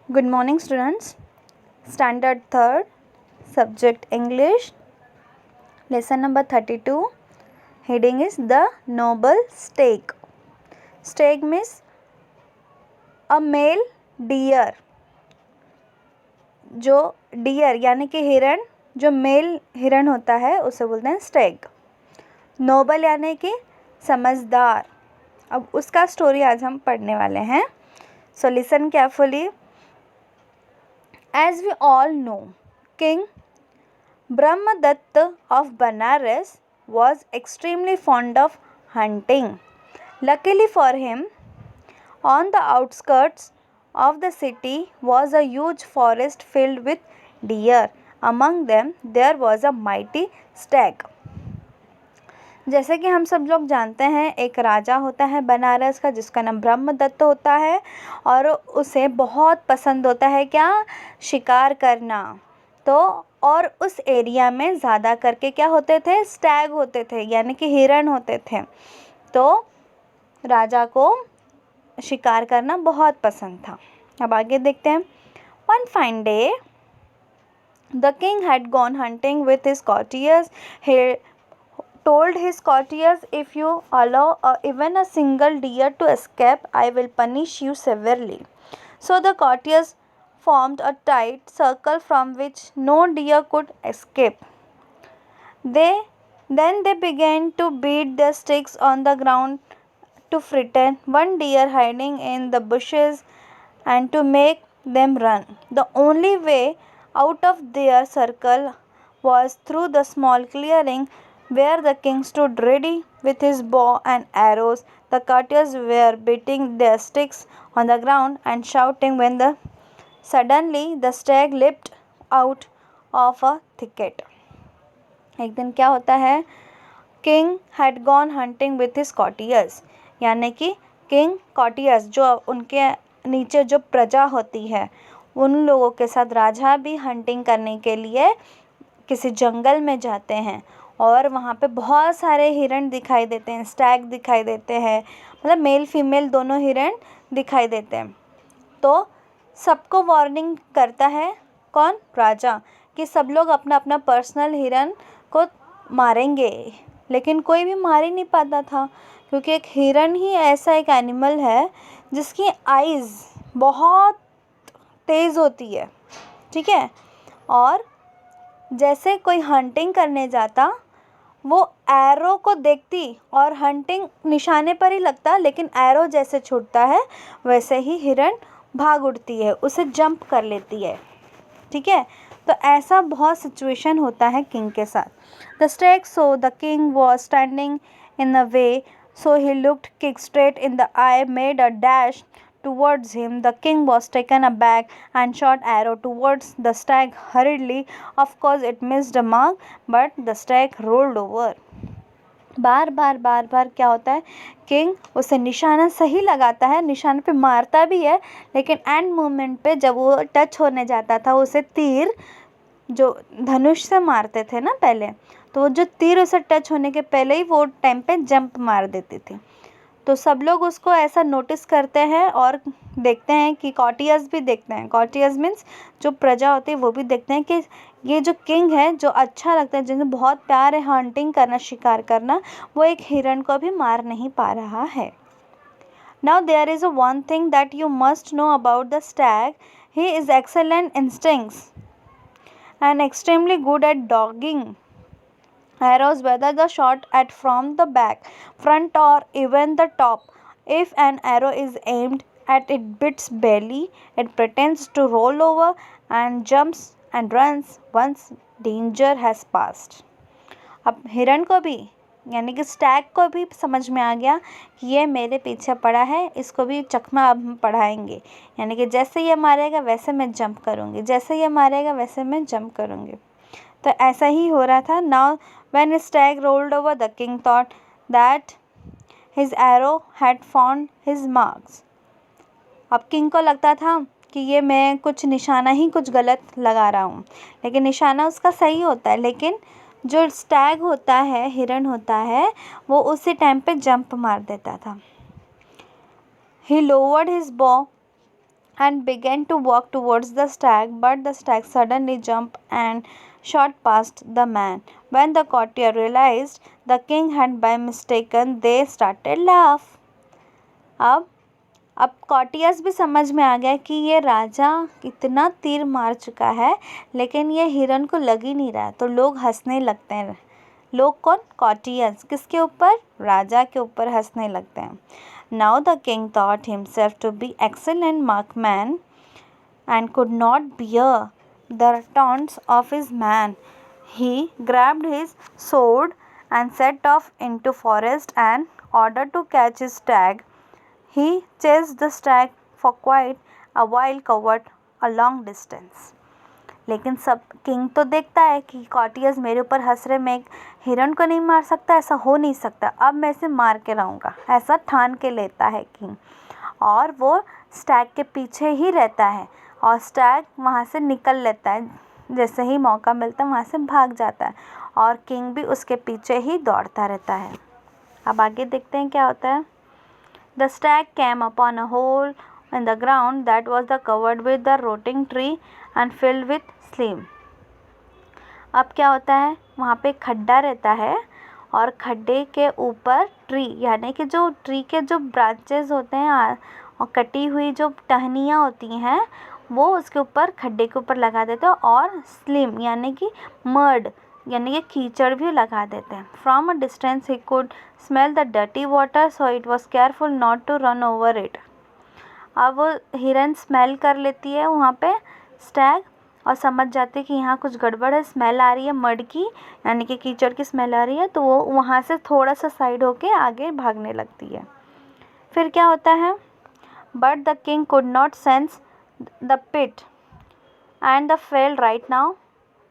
Good morning, students. Standard 3rd, subject English, lesson number 32. Heading is The Noble Stag. Stag means a male deer. जो dear यानी कि हिरण, जो mail हिरण होता है उसे बोलते हैं स्टैग. नोबल यानी कि समझदार. अब उसका स्टोरी आज हम पढ़ने वाले हैं. So listen carefully. As we all know, King Brahmadatta of Banaras was extremely fond of hunting. Luckily for him, on the outskirts of the city was a huge forest filled with deer. Among them, there was a mighty stag. जैसे कि हम सब लोग जानते हैं, एक राजा होता है बनारस का जिसका नाम ब्रह्मदत्त होता है और उसे बहुत पसंद होता है क्या, शिकार करना. तो और उस एरिया में ज़्यादा करके क्या होते थे, स्टैग होते थे यानी कि हिरण होते थे. तो राजा को शिकार करना बहुत पसंद था. अब आगे देखते हैं. One fine day the king had gone hunting with his courtiers. He told his courtiers, if you allow even a single deer to escape, I will punish you severely. So the courtiers formed a tight circle from which no deer could escape. Then they began to beat their sticks on the ground to frighten one deer hiding in the bushes and to make them run. The only way out of their circle was through the small clearing where the king stood ready with his bow and arrows. The courtiers were beating their sticks on the ground and shouting when suddenly the stag leapt out of a thicket. एक दिन क्या होता है, king had gone hunting with his courtiers, यानी कि king courtiers जो उनके नीचे जो प्रजा होती है उन लोगों के साथ राजा भी हंटिंग करने के लिए किसी जंगल में जाते हैं और वहाँ पे बहुत सारे हिरण दिखाई देते हैं, स्टैग दिखाई देते हैं, मतलब मेल फीमेल दोनों हिरण दिखाई देते हैं. तो सबको वार्निंग करता है कौन, राजा, कि सब लोग अपना अपना पर्सनल हिरण को मारेंगे. लेकिन कोई भी मार ही नहीं पाता था क्योंकि एक हिरण ही ऐसा एक एनिमल है जिसकी आइज़ बहुत तेज़ होती है, ठीक है. और जैसे कोई हंटिंग करने जाता वो एरो को देखती और हंटिंग निशाने पर ही लगता, लेकिन एरो जैसे छूटता है वैसे ही हिरण भाग उठती है, उसे जंप कर लेती है, ठीक है. तो ऐसा बहुत सिचुएशन होता है किंग के साथ. The Stag so the king was standing in the way, so he looked King straight in the eye, made a dash towards him. The king was taken aback and shot arrow towards the stag hurriedly. Of course it missed a mark, but the stag rolled over. बार बार क्या होता है, king उसे निशाना सही लगाता है, निशाने पे मारता भी है, लेकिन एंड मोमेंट पे जब वो टच होने जाता था, उसे तीर जो धनुष से मारते थे ना पहले, तो वो जो तीर उसे टच होने के पहले ही वो टाइम पे जंप मार देती थी. तो सब लोग उसको ऐसा नोटिस करते हैं और देखते हैं कि कॉर्टियर्स भी देखते हैं. कॉर्टियर्स मीन्स जो प्रजा होती है वो भी देखते हैं कि ये जो किंग है, जो अच्छा लगता है, जिन्हें बहुत प्यार है हंटिंग करना, शिकार करना, वो एक हिरण को भी मार नहीं पा रहा है. Now there is one thing that you must know about the stag. He is excellent instincts and extremely good at dodging arrows, whether the shot at from the back, front or even the top. If an arrow is aimed at its belly, it pretends to roll over and jumps and runs once danger has passed. अब हिरण को भी यानी कि Stag को भी समझ में आ गया कि ये मेरे पीछे पड़ा है, इसको भी चकमा अब हम पढ़ाएंगे, यानी कि जैसे ये मारेगा वैसे मैं जंप करूँगी, जैसे ये मारेगा वैसे मैं जंप करूँगी. तो ऐसा ही हो रहा था. Now when Stag rolled over the king thought that his arrow had found his marks. अब किंग को लगता था कि ये मैं कुछ निशाना ही कुछ गलत लगा रहा हूँ, लेकिन निशाना उसका सही होता है, लेकिन जो स्टैग होता है, हिरण होता है, वो उसी टाइम पे जंप मार देता था. ही लोवर्ड हिज बॉ and began to walk towards the stag, but the stag suddenly jumped and shot past the man. When the courtier realized the king had by mistaken, they started laugh. अब अब cautious भी समझ में आ गया कि ये राजा इतना तीर मार चुका है, लेकिन ये हिरन को लग ही नहीं रहा है, तो लोग हंसने लगते हैं। लोग कौन? कॉटियस। किसके ऊपर? राजा के ऊपर हंसने लगते हैं। Now the king thought himself to be excellent marksman and could not bear the taunts of his man. He grabbed his sword and set off into forest and ordered to catch his stag. He chased the stag for quite a while, covered a long distance. लेकिन सब king तो देखता है कि cautious मेरे ऊपर हंस रहे, मैं एक हिरन को नहीं मार सकता, ऐसा हो नहीं सकता, अब मैं इसे मार के रहूँगा, ऐसा ठान के लेता है किंग। और वो स्टैग के पीछे ही रहता है और स्टैग वहाँ से निकल लेता है, जैसे ही मौका मिलता है वहाँ से भाग जाता है और किंग भी उसके पीछे ही दौड़ता रहता है। अब आगे देखते हैं क्या होता है। The stag came upon a hole in the ground that was covered with the rotting tree and filled with slim. अब क्या होता है, वहाँ पे खड्डा रहता है और खड्डे के ऊपर ट्री, यानी कि जो ट्री के जो ब्रांचेस होते हैं और कटी हुई जो टहनियाँ होती हैं, वो उसके ऊपर, खड्डे के ऊपर लगा देते हैं और स्लीम यानी कि मड यानी कि कीचड़ भी लगा देते हैं। From a distance he could smell the dirty water, so it was careful not to run over it. अब वो हिरन स्मेल कर लेती है वहाँ पे स्टैग और समझ जाती है कि यहाँ कुछ गड़बड़ है, स्मेल आ रही है मड की यानी कि कीचड़ की स्मेल आ रही है, तो वो वहाँ से थोड़ा सा साइड होके आगे भागने लगती है। फिर क्या होता है, but the king could not sense the pit and the fell right now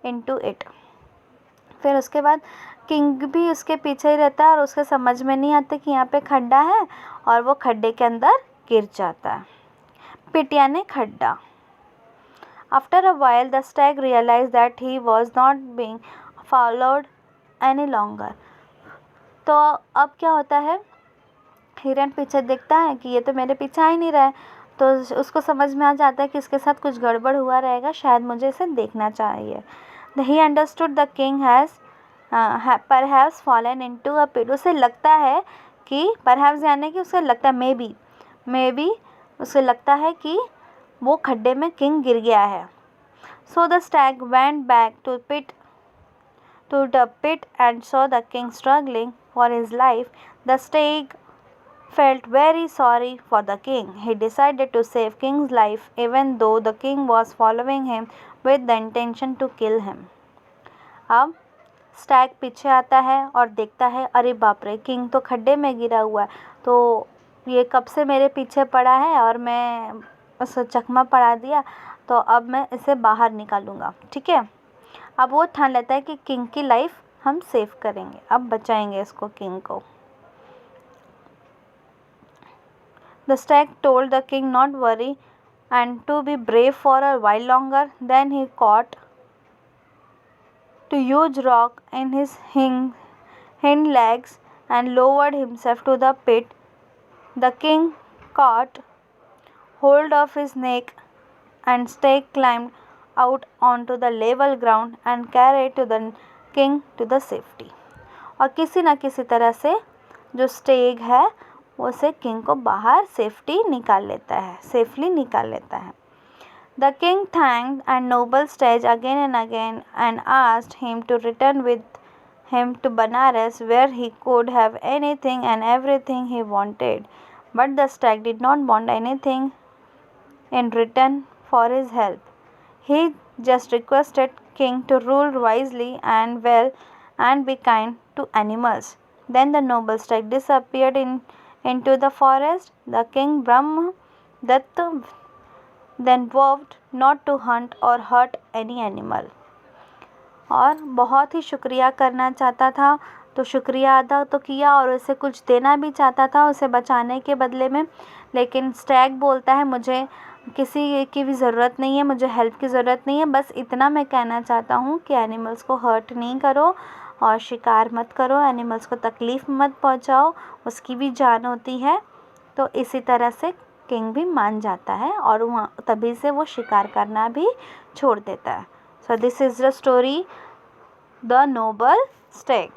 into it. फिर उसके बाद किंग भी उसके पीछे ही रहता है और उसके समझ में नहीं आता कि यहाँ पे खड्डा है और वो खड्डे के अंदर गिर जाता है। पिट यानी खड्डा। After a while, the stag realized that he was not being followed any longer. तो अब क्या होता है, हिरन पीछे देखता है कि ये तो मेरे पीछे आ ही नहीं रहा है, तो उसको समझ में आ जाता है कि इसके साथ कुछ गड़बड़ हुआ रहेगा, शायद मुझे इसे देखना चाहिए। He understood the king has perhaps fallen into a pit. उसे लगता है कि perhaps यानी कि उसे लगता है maybe उसे लगता है कि वो खड्डे में किंग गिर गया है। So the stag went back to the pit and saw the king struggling for his life. The stag felt very sorry for the king. He decided to save king's life even though the king was following him with the intention to kill him. अब Stag पीछे आता है और देखता है, अरे बाप रे, किंग तो खड्डे में गिरा हुआ है, तो ये कब से मेरे पीछे पड़ा है और मैं उसे चकमा पड़ा दिया, तो अब मैं इसे बाहर निकालूंगा। ठीक है, अब वो ठान लेता है कि किंग की लाइफ हम सेव करेंगे, अब बचाएंगे इसको, किंग को। The stag told the king not worry and to be brave for a while longer. Then he caught to huge rock in his hind legs and lowered himself to the pit. The king caught hold of his neck and stag climbed out onto the level ground and carried to the king to the safety. और किसी न किसी तरह से जो स्टेग है वो से किंग को बाहर सेफली निकाल लेता है। The king thanked and noble stag again and again and asked him to return with him to Banaras, where he could have anything and everything he wanted. But the stag did not want anything in return for his help. He just requested king to rule wisely and well and be kind to animals. Then the noble stag disappeared into the forest. The king Brahmadatta then vowed not to hunt or hurt any animal. और बहुत ही शुक्रिया करना चाहता था, तो शुक्रिया अदा तो किया और उसे कुछ देना भी चाहता था उसे बचाने के बदले में, लेकिन स्टैग बोलता है मुझे किसी की भी ज़रूरत नहीं है, मुझे हेल्प की ज़रूरत नहीं है, बस इतना मैं कहना चाहता हूँ कि एनिमल्स को हर्ट नहीं करो और शिकार मत करो, एनिमल्स को तकलीफ़ मत पहुँचाओ, उसकी भी जान होती है। तो इसी तरह से किंग भी मान जाता है और वहाँ तभी से वो शिकार करना भी छोड़ देता है. So this is the story the noble स्टेग.